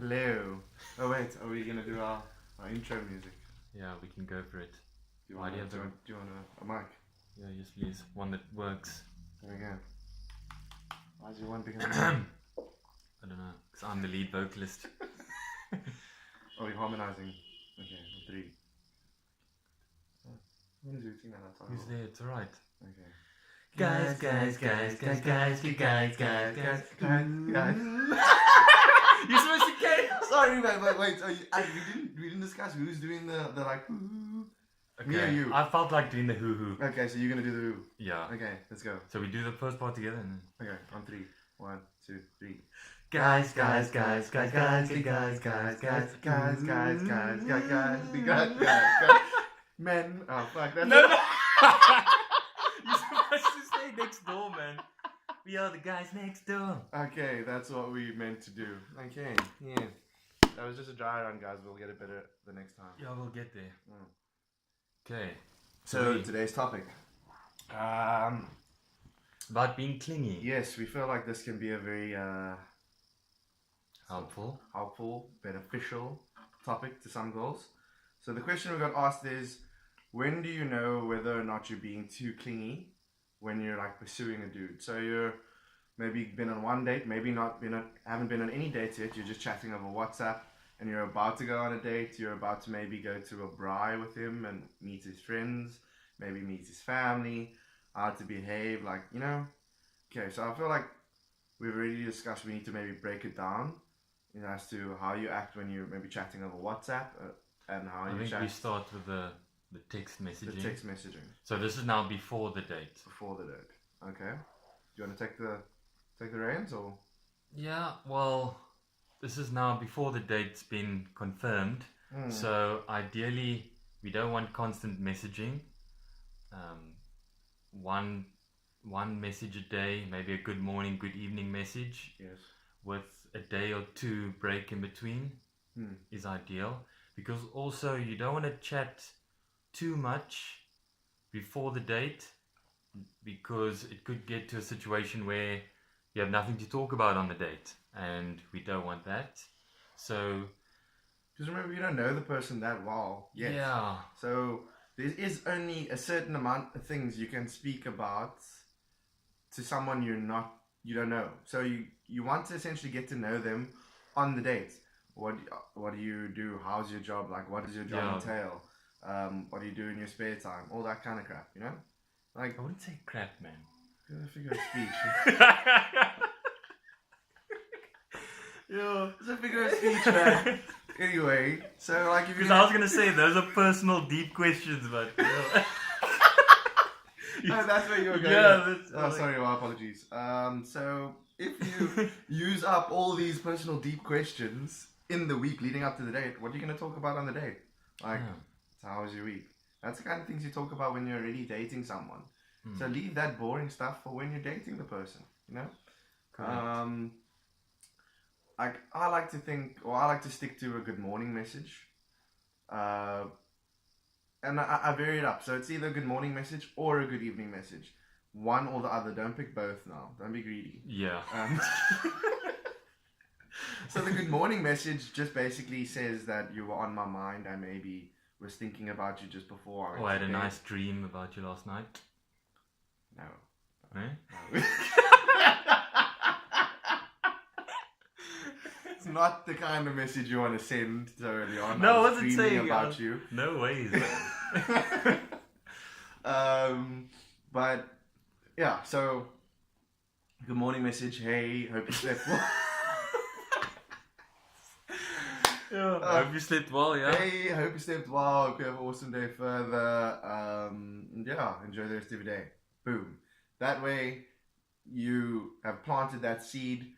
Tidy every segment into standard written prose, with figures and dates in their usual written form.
Hello. Oh wait, are we gonna do our intro music? Yeah, we can go for it. Do you Why want, do you have do you want a mic? Yeah, yes please. One that works. There we go. Why is your one bigger than I don't know, because I'm the lead vocalist. Are we harmonizing? Okay, on 3. Oh, who's doing that? Who's there? It's alright. Okay. Guys. You're supposed to get it. Sorry, man, but wait. We didn't discuss who's doing the like. Okay. Me or you? I felt like doing the hoo. Okay, so you're gonna do the who. Yeah. Okay, let's go. So we do the first part together and then. Okay, on 3. 1, 2, 3. Guys. Men. Oh fuck, that's No. You're supposed to stay next door, man. We are the guys next door. Okay, that's what we meant to do. Okay, yeah. That was just a dry run, guys. We'll get it better the next time. Yeah, we'll get there. Okay. So today's topic. About being clingy. Yes, we feel like this can be a very helpful, beneficial topic to some girls. So the question we got asked is, when do you know whether or not you're being too clingy when you're like pursuing a dude? So you're maybe been on one date, maybe not haven't been on any dates yet, you're just chatting over WhatsApp and you're about to go on a date, you're about to maybe go to a braai with him and meet his friends, maybe meet his family, how to behave, like, you know. Okay, so I feel like we've already discussed we need to maybe break it down, you know, as to how you act when you're maybe chatting over WhatsApp and how you chat. I think we start with the text messaging. The text messaging. So this is now before the date. Before the date. Okay. Do you want to take the reins or? Yeah, well, this is now before the date's been confirmed. So ideally, we don't want constant messaging. One message a day, maybe a good morning, good evening message. Yes. With a day or two break in between is ideal, because also you don't want to chat too much before the date, because it could get to a situation where you have nothing to talk about on the date, and we don't want that. So just remember, you don't know the person that well yet. Yeah. So there is only a certain amount of things you can speak about to someone you don't know. So you want to essentially get to know them on the date. What do you do? How's your job? Like, what does your job entail? What do you do in your spare time? All that kind of crap, you know? Like, I wouldn't say crap, man. It's a figure of speech. Yeah. It's a figure of speech, man. Anyway, so like if because I was gonna say those are personal, deep questions, but. Oh, that's where you were going. Yeah. Sorry, my apologies. So if you use up all these personal, deep questions in the week leading up to the date, what are you going to talk about on the date? Like, how was your week? That's the kind of things you talk about when you're already dating someone. So leave that boring stuff for when you're dating the person, you know? Correct. I like to think, or I like to stick to a good morning message. And I vary it up. So it's either a good morning message or a good evening message. One or the other. Don't pick both now. Don't be greedy. Yeah. So the good morning message just basically says that you were on my mind. I maybe was thinking about you just before. I had a nice dream about you last night. No. Eh? No. It's not the kind of message you want to send so early on. No, I was wasn't saying about you. No ways. But yeah, so good morning message. Hey, hope you slept well. Yeah, hope you slept well. Yeah. Hey, hope you slept well. Hope you have an awesome day further. Yeah, enjoy the rest of your day. Boom. That way, you have planted that seed.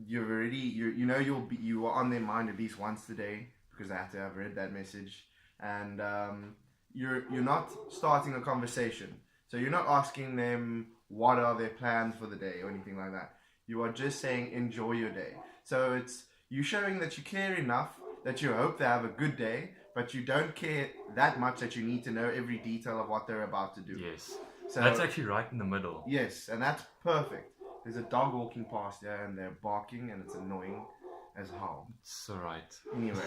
You've already, you are on their mind at least once today because they have to have read that message, and you're not starting a conversation. So you're not asking them what are their plans for the day or anything like that. You are just saying enjoy your day. So it's you showing that you care enough that you hope they have a good day, but you don't care that much that you need to know every detail of what they're about to do. Yes. So that's actually right in the middle. Yes, and that's perfect. There's a dog walking past there and they're barking and it's annoying. as a whole. It's alright. Anyway,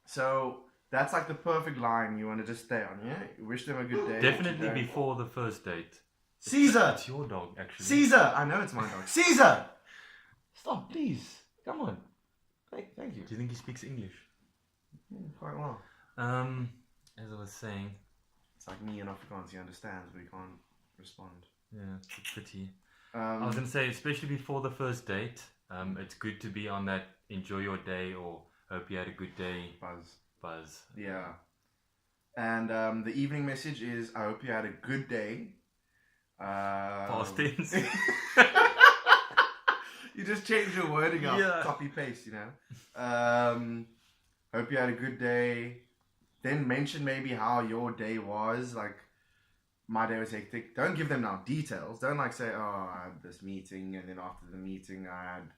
so that's like the perfect line you want to just stay on, yeah? You wish them a good day. Definitely before the first date. Caesar! It's your dog, actually. Caesar! I know it's my dog. Caesar! Stop, please. Come on. Thank you. Do you think he speaks English? Quite well. As I was saying. It's like me in Afrikaans, he understands, but he can't respond. Yeah, it's a pity. I was going to say, especially before the first date, it's good to be on that enjoy your day or hope you had a good day buzz. Yeah. And the evening message is I hope you had a good day. Past tense. You just change your wording up, Yeah. copy paste, you know. Hope you had a good day. Then mention maybe how your day was. Like, my day was hectic. Don't give them now details. Don't like say, oh, I had this meeting, and then after the meeting I had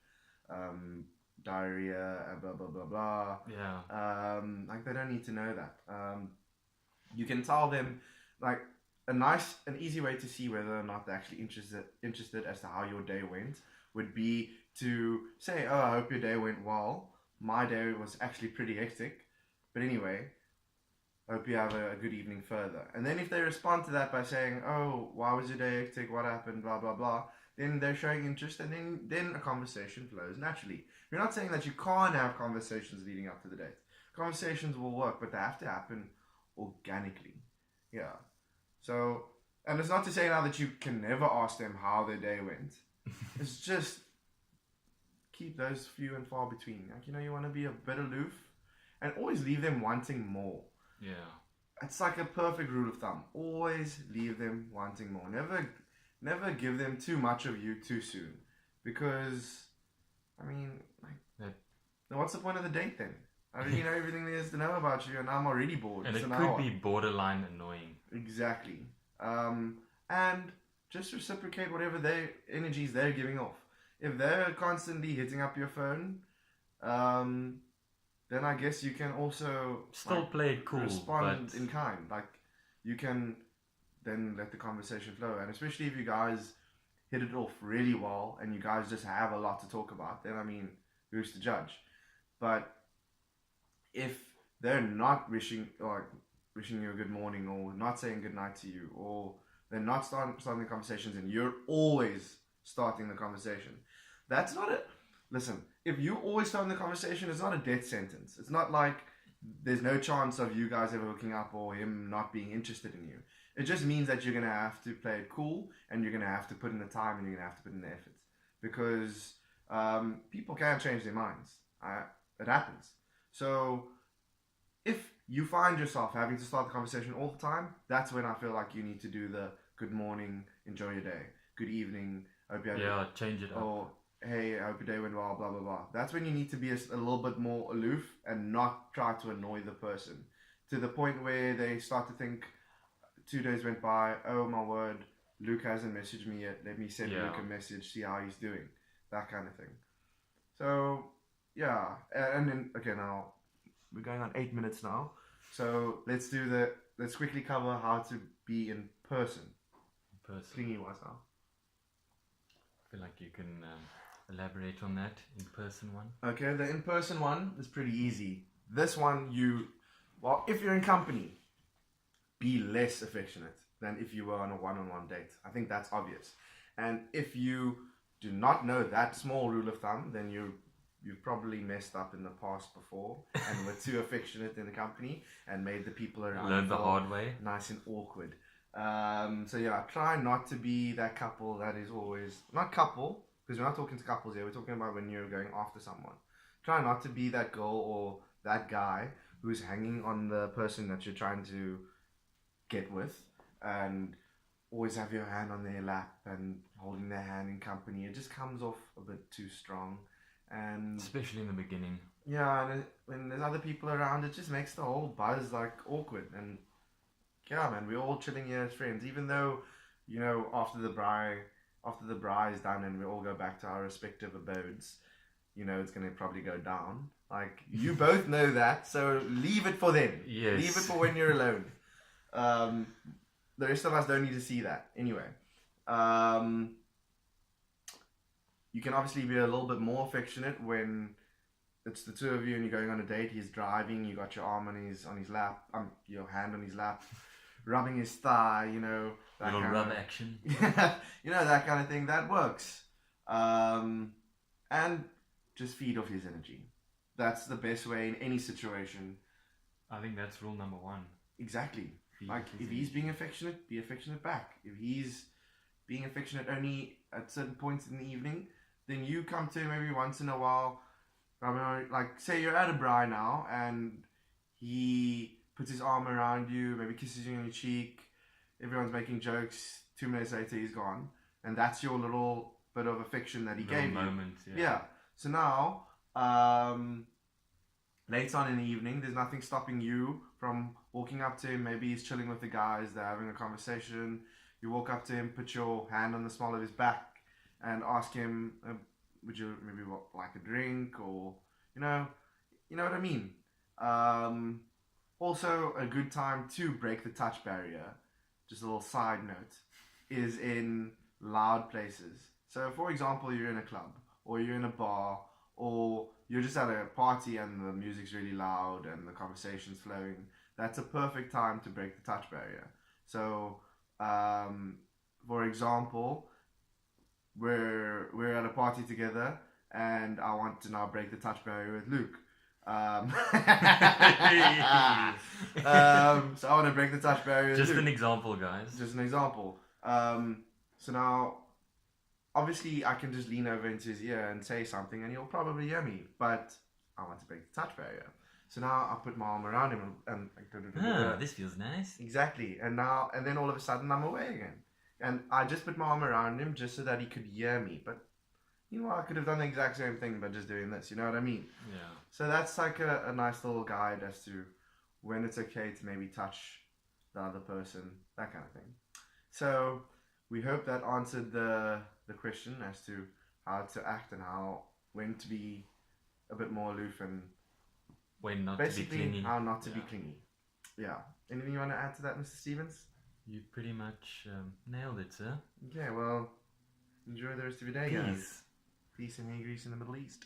diarrhea, blah blah blah blah. Yeah. Like, they don't need to know that. You can tell them, like, an easy way to see whether or not they're actually interested as to how your day went would be to say, oh, I hope your day went well. My day was actually pretty hectic, but anyway, hope you have a good evening further. And then if they respond to that by saying, oh, why was your day hectic, what happened, blah blah blah, then they're showing interest, and then a conversation flows naturally. We're not saying that you can't have conversations leading up to the date. Conversations will work, but they have to happen organically. Yeah. So, and it's not to say now that you can never ask them how their day went. It's just keep those few and far between. Like, you know, you want to be a bit aloof and always leave them wanting more. Yeah. It's like a perfect rule of thumb. Always leave them wanting more. Never give them too much of you too soon. Because, I mean, like, what's the point of the date then? I already know everything there is to know about you, and I'm already bored. And It's it an could hour. be borderline annoying. Exactly. And just reciprocate whatever energies they're giving off. If they're constantly hitting up your phone, then I guess you can also Still play it cool, respond but in kind. Like, you can then let the conversation flow. And especially if you guys hit it off really well and you guys just have a lot to talk about, then I mean, who's to judge? But if they're not wishing you a good morning, or not saying good night to you, or they're not starting the conversations and you're always starting the conversation, that's not it. Listen, if you always start the conversation, it's not a death sentence. It's not like there's no chance of you guys ever hooking up or him not being interested in you. It just means that you're going to have to play it cool, and you're going to have to put in the time, and you're going to have to put in the effort. Because people can change their minds. It happens. So if you find yourself having to start the conversation all the time, that's when I feel like you need to do the good morning, enjoy your day, good evening, hope you have change it up. or hey, I hope your day went well, blah blah blah. That's when you need to be a little bit more aloof and not try to annoy the person to the point where they start to think 2 days went by, oh my word, Luke hasn't messaged me yet, let me send Luke a message, see how he's doing, that kind of thing. So yeah, and then okay, now we're going on 8 minutes now, so let's quickly cover how to be in person. Clingy wise now. I feel like you can elaborate on that in-person one. Okay, the in-person one is pretty easy. This one, if you're in company, be less affectionate than if you were on a one-on-one date. I think that's obvious. And if you do not know that small rule of thumb, then you've probably messed up in the past before and were too affectionate in the company and made the people around Learned the hard way. Nice and awkward. So yeah, try not to be that couple that is always, not couple, because we're not talking to couples here, we're talking about when you're going after someone. Try not to be that girl or that guy who's hanging on the person that you're trying to get with and always have your hand on their lap and holding their hand in company. It just comes off a bit too strong, and especially in the beginning. Yeah, and when there's other people around, it just makes the whole buzz like awkward. And yeah, man, we're all chilling here as friends, even though, you know, after the braai is done and we all go back to our respective abodes, you know, it's gonna probably go down. Like, you both know that, so leave it for them. Yes. Leave it for when you're alone. The rest of us don't need to see that. Anyway, You can obviously be a little bit more affectionate when it's the two of you and you're going on a date. He's driving, you got your arm on his lap, your hand on his lap, rubbing his thigh, you know, that Little kind rub of action. you know, that kind of thing. That works. And just feed off his energy. That's the best way in any situation. I think that's rule number one. Exactly. Feed Like, his if he's being affectionate, be affectionate back. If he's being affectionate only at certain points in the evening, then you come to him every once in a while. I mean, like, say you're at a braai now and he puts his arm around you, maybe kisses you on your cheek, everyone's making jokes, 2 minutes later he's gone. And that's your little bit of affection that he gave moment, you. yeah. So now, later on in the evening, there's nothing stopping you from walking up to him. Maybe he's chilling with the guys, they're having a conversation. You walk up to him, put your hand on the small of his back, and ask him, would you maybe like a drink, or you know what I mean. Also, a good time to break the touch barrier, just a little side note, is in loud places. So, for example, you're in a club, or you're in a bar, or you're just at a party and the music's really loud and the conversation's flowing. That's a perfect time to break the touch barrier. So, for example, we're at a party together, and I want to now break the touch barrier with Luke. So I want to break the touch barrier with Just Luke. an example, guys. Just an example. So now, obviously, I can just lean over into his ear and say something, and he'll probably hear me. But I want to break the touch barrier. So now I put my arm around him and This feels nice. Exactly. And then all of a sudden I'm away again. And I just put my arm around him just so that he could hear me. But you know, I could have done the exact same thing by just doing this. You know what I mean? Yeah. So that's like a nice little guide as to when it's okay to maybe touch the other person, that kind of thing. So we hope that answered the question as to how to act and when to be a bit more aloof and when not basically to be clingy. how not to be clingy. Yeah. Anything you want to add to that, Mr. Stevens? You pretty much nailed it, sir. Okay, well, enjoy the rest of your day, guys. Peace. Peace and hair grease in the Middle East.